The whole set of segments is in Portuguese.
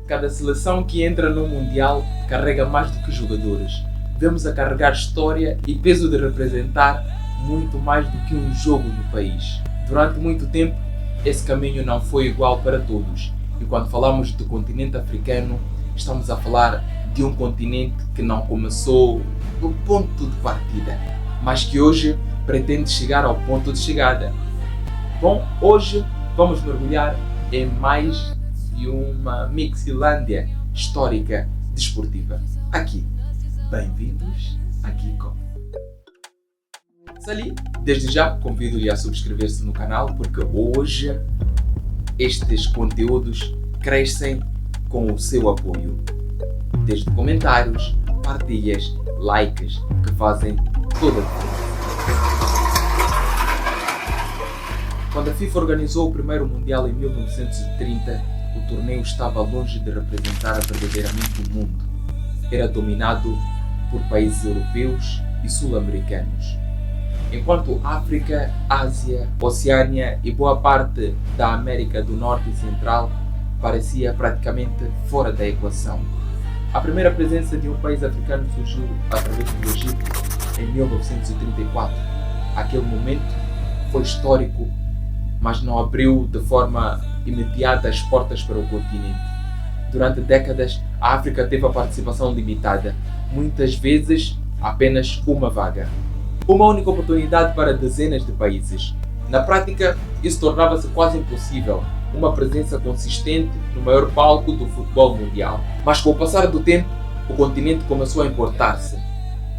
Cada seleção que entra no Mundial carrega mais do que jogadores. Vemos a carregar história e peso de representar muito mais do que um jogo no país. Durante muito tempo, esse caminho não foi igual para todos. E quando falamos do continente africano, estamos a falar de um continente que não começou do ponto de partida, mas que hoje pretende chegar ao ponto de chegada. Bom, hoje vamos mergulhar em mais de uma Mixilândia histórica desportiva. Aqui, bem-vindos a Geeko. Sali, desde já convido-lhe a subscrever-se no canal porque hoje estes conteúdos crescem com o seu apoio. Desde comentários, partilhas, likes que fazem toda a diferença. Quando a FIFA organizou o primeiro Mundial em 1930, o torneio estava longe de representar verdadeiramente o mundo. Era dominado por países europeus e sul-americanos. Enquanto África, Ásia, Oceânia e boa parte da América do Norte e Central parecia praticamente fora da equação. A primeira presença de um país africano surgiu através do Egito em 1934. Aquele momento foi histórico, mas não abriu de forma imediata as portas para o continente. Durante décadas, a África teve a participação limitada, muitas vezes apenas uma vaga. Uma única oportunidade para dezenas de países. Na prática, isso tornava-se quase impossível, uma presença consistente no maior palco do futebol mundial. Mas com o passar do tempo, o continente começou a importar-se.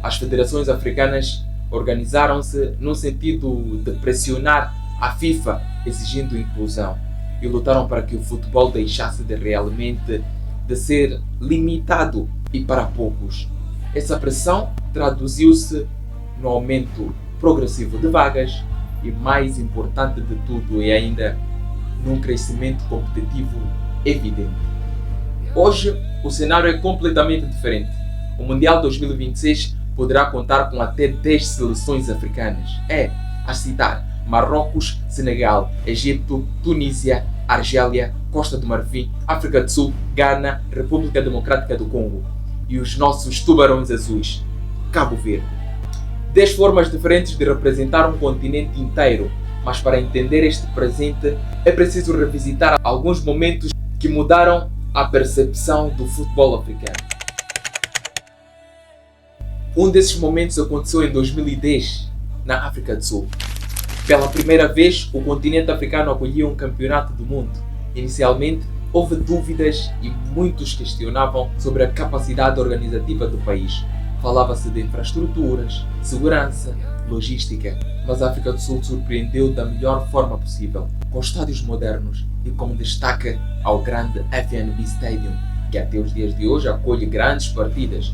As federações africanas organizaram-se no sentido de pressionar a FIFA, exigindo inclusão, e lutaram para que o futebol deixasse de realmente de ser limitado e para poucos. Essa pressão traduziu-se no aumento progressivo de vagas e, mais importante de tudo, e ainda num crescimento competitivo evidente. Hoje, o cenário é completamente diferente. O Mundial 2026 poderá contar com até 10 seleções africanas. A citar, Marrocos, Senegal, Egito, Tunísia, Argélia, Costa do Marfim, África do Sul, Ghana, República Democrática do Congo e os nossos tubarões azuis, Cabo Verde. 10 formas diferentes de representar um continente inteiro, mas para entender este presente é preciso revisitar alguns momentos que mudaram a percepção do futebol africano. Um desses momentos aconteceu em 2010, na África do Sul. Pela primeira vez, o continente africano acolhia um campeonato do mundo. Inicialmente, houve dúvidas e muitos questionavam sobre a capacidade organizativa do país. Falava-se de infraestruturas, segurança, logística, mas a África do Sul surpreendeu da melhor forma possível, com estádios modernos e com destaque ao grande FNB Stadium, que até os dias de hoje acolhe grandes partidas.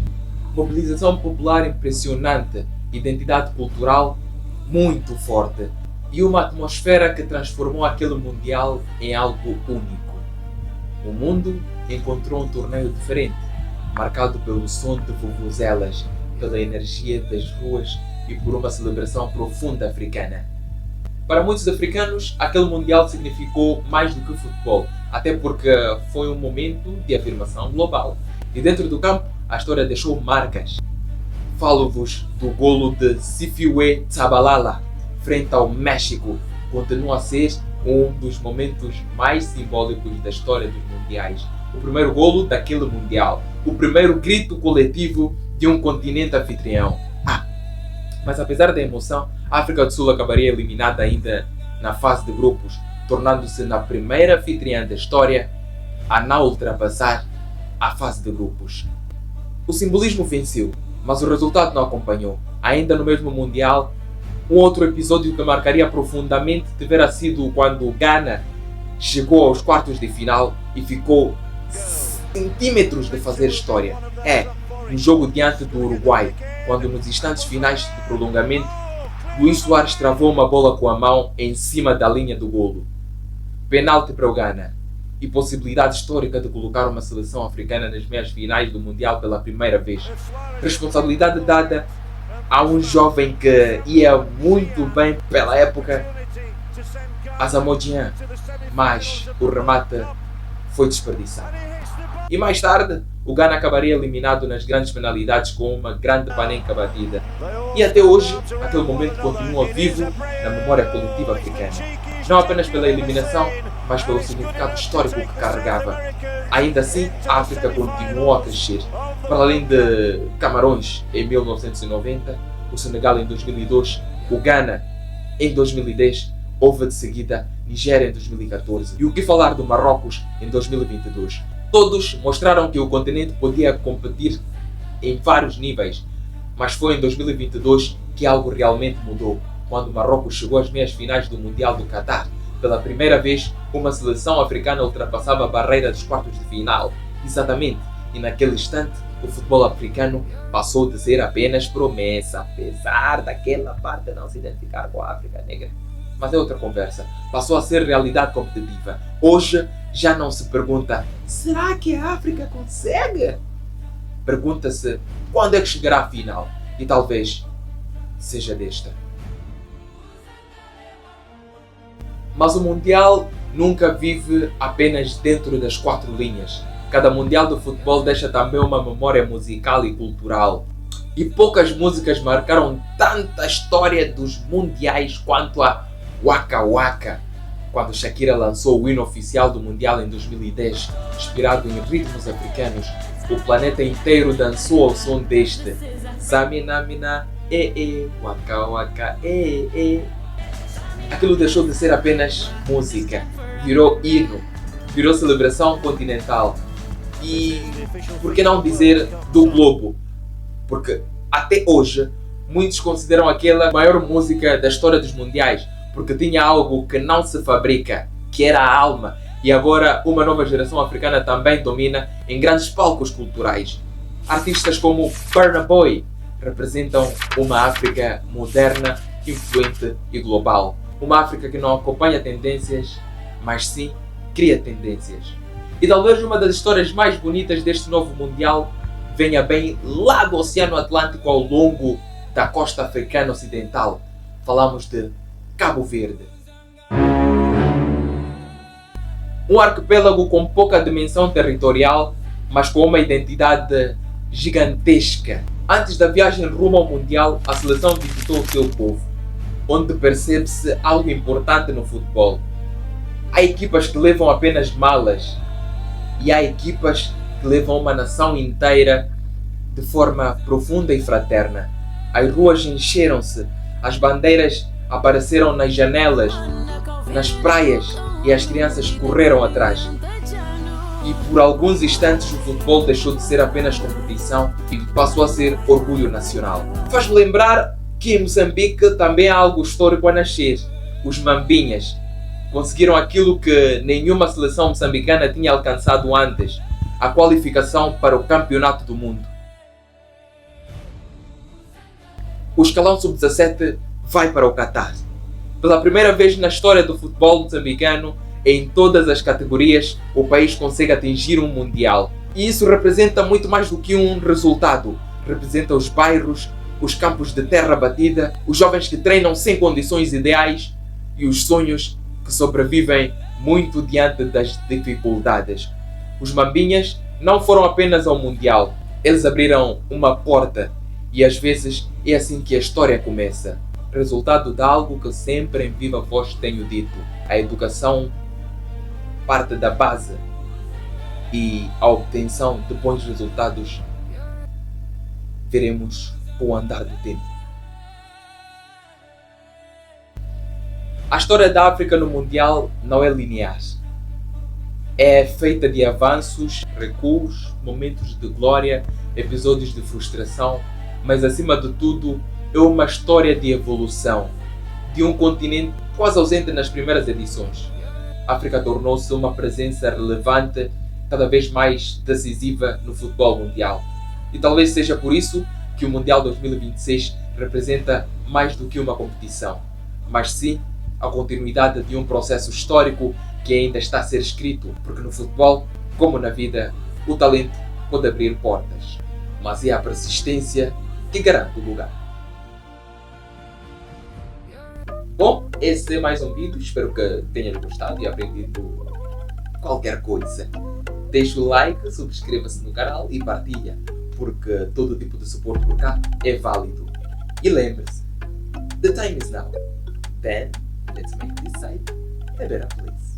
Mobilização popular impressionante, identidade cultural muito forte e uma atmosfera que transformou aquele Mundial em algo único. O mundo encontrou um torneio diferente, marcado pelo som de vuvuzelas, pela energia das ruas e por uma celebração profunda africana. Para muitos africanos, aquele Mundial significou mais do que futebol, até porque foi um momento de afirmação global. E dentro do campo, a história deixou marcas. Falo-vos do golo de Sifiwe Tshabalala frente ao México. Continua a ser um dos momentos mais simbólicos da história dos mundiais. O primeiro golo daquele mundial. O primeiro grito coletivo de um continente anfitrião. Mas apesar da emoção, a África do Sul acabaria eliminada ainda na fase de grupos, tornando-se na primeira anfitriã da história a não ultrapassar a fase de grupos. O simbolismo venceu, mas o resultado não acompanhou. Ainda no mesmo Mundial, um outro episódio que marcaria profundamente terá sido quando o Ghana chegou aos quartos de final e ficou centímetros de fazer história. No jogo diante do Uruguai, quando nos instantes finais do prolongamento, Luís Soares travou uma bola com a mão em cima da linha do golo. Penalti para o Ghana e possibilidade histórica de colocar uma seleção africana nas meias finais do Mundial pela primeira vez. Responsabilidade dada a um jovem que ia muito bem pela época, Asamoah Gyan, mas o remate foi desperdiçado. E mais tarde, o Ghana acabaria eliminado nas grandes penalidades com uma grande panenca batida. E até hoje, aquele momento continua vivo na memória coletiva africana. Não apenas pela eliminação, mas pelo significado histórico que carregava. Ainda assim, a África continuou a crescer. Para além de Camarões em 1990, o Senegal em 2002, o Ghana em 2010, houve de seguida Nigéria em 2014. E o que falar do Marrocos em 2022? Todos mostraram que o continente podia competir em vários níveis, mas foi em 2022 que algo realmente mudou, quando o Marrocos chegou às meias finais do Mundial do Qatar. Pela primeira vez, uma seleção africana ultrapassava a barreira dos quartos de final. Exatamente, e naquele instante, o futebol africano passou de ser apenas promessa, apesar daquela parte não se identificar com a África negra. Mas é outra conversa. Passou a ser realidade competitiva. Hoje já não se pergunta: será que a África consegue? Pergunta-se: quando é que chegará a final? E talvez seja desta. Mas o Mundial nunca vive apenas dentro das quatro linhas. Cada Mundial do futebol deixa também uma memória musical e cultural. E poucas músicas marcaram tanta história dos mundiais quanto a Waka Waka, quando Shakira lançou o hino oficial do Mundial em 2010, inspirado em ritmos africanos. O planeta inteiro dançou ao som deste Samina Mina, Waka Waka, Aquilo deixou de ser apenas música, virou hino, virou celebração continental. E por que não dizer do globo? Porque até hoje muitos consideram aquela a maior música da história dos mundiais, porque tinha algo que não se fabrica, que era a alma. E agora uma nova geração africana também domina em grandes palcos culturais. Artistas como Burna Boy representam uma África moderna, influente e global. Uma África que não acompanha tendências, mas sim cria tendências. E talvez uma das histórias mais bonitas deste novo Mundial venha bem lá do Oceano Atlântico ao longo da costa africana ocidental. Falamos de Cabo Verde. Um arquipélago com pouca dimensão territorial, mas com uma identidade gigantesca. Antes da viagem rumo ao Mundial, a seleção visitou o seu povo, onde percebe-se algo importante no futebol. Há equipas que levam apenas malas e há equipas que levam uma nação inteira de forma profunda e fraterna. As ruas encheram-se, as bandeiras apareceram nas janelas, nas praias e as crianças correram atrás. E por alguns instantes o futebol deixou de ser apenas competição e passou a ser orgulho nacional. Faz-me lembrar que em Moçambique também há algo histórico a nascer. Os Mambinhas conseguiram aquilo que nenhuma seleção moçambicana tinha alcançado antes: a qualificação para o Campeonato do Mundo. O escalão sub-17 vai para o Qatar. Pela primeira vez na história do futebol moçambicano, em todas as categorias, o país consegue atingir um Mundial. E isso representa muito mais do que um resultado. Representa os bairros, os campos de terra batida, os jovens que treinam sem condições ideais e os sonhos que sobrevivem muito diante das dificuldades. Os Mambinhas não foram apenas ao Mundial, eles abriram uma porta e às vezes é assim que a história começa. Resultado de algo que sempre em viva voz tenho dito: a educação parte da base e a obtenção de bons resultados veremos com o andar do tempo. A história da África no Mundial não é linear. É feita de avanços, recuos, momentos de glória, episódios de frustração, mas acima de tudo é uma história de evolução de um continente quase ausente nas primeiras edições. A África tornou-se uma presença relevante, cada vez mais decisiva no futebol mundial. E talvez seja por isso que o Mundial 2026 representa mais do que uma competição, mas sim a continuidade de um processo histórico que ainda está a ser escrito, porque no futebol, como na vida, o talento pode abrir portas, mas é a persistência que garante o lugar. Bom, esse é mais um vídeo, espero que tenhas gostado e aprendido qualquer coisa. Deixa o like, subscreva-se no canal e partilha, porque todo tipo de suporte por cá é válido. E lembre-se, the time is now. Then, let's make this site a better place.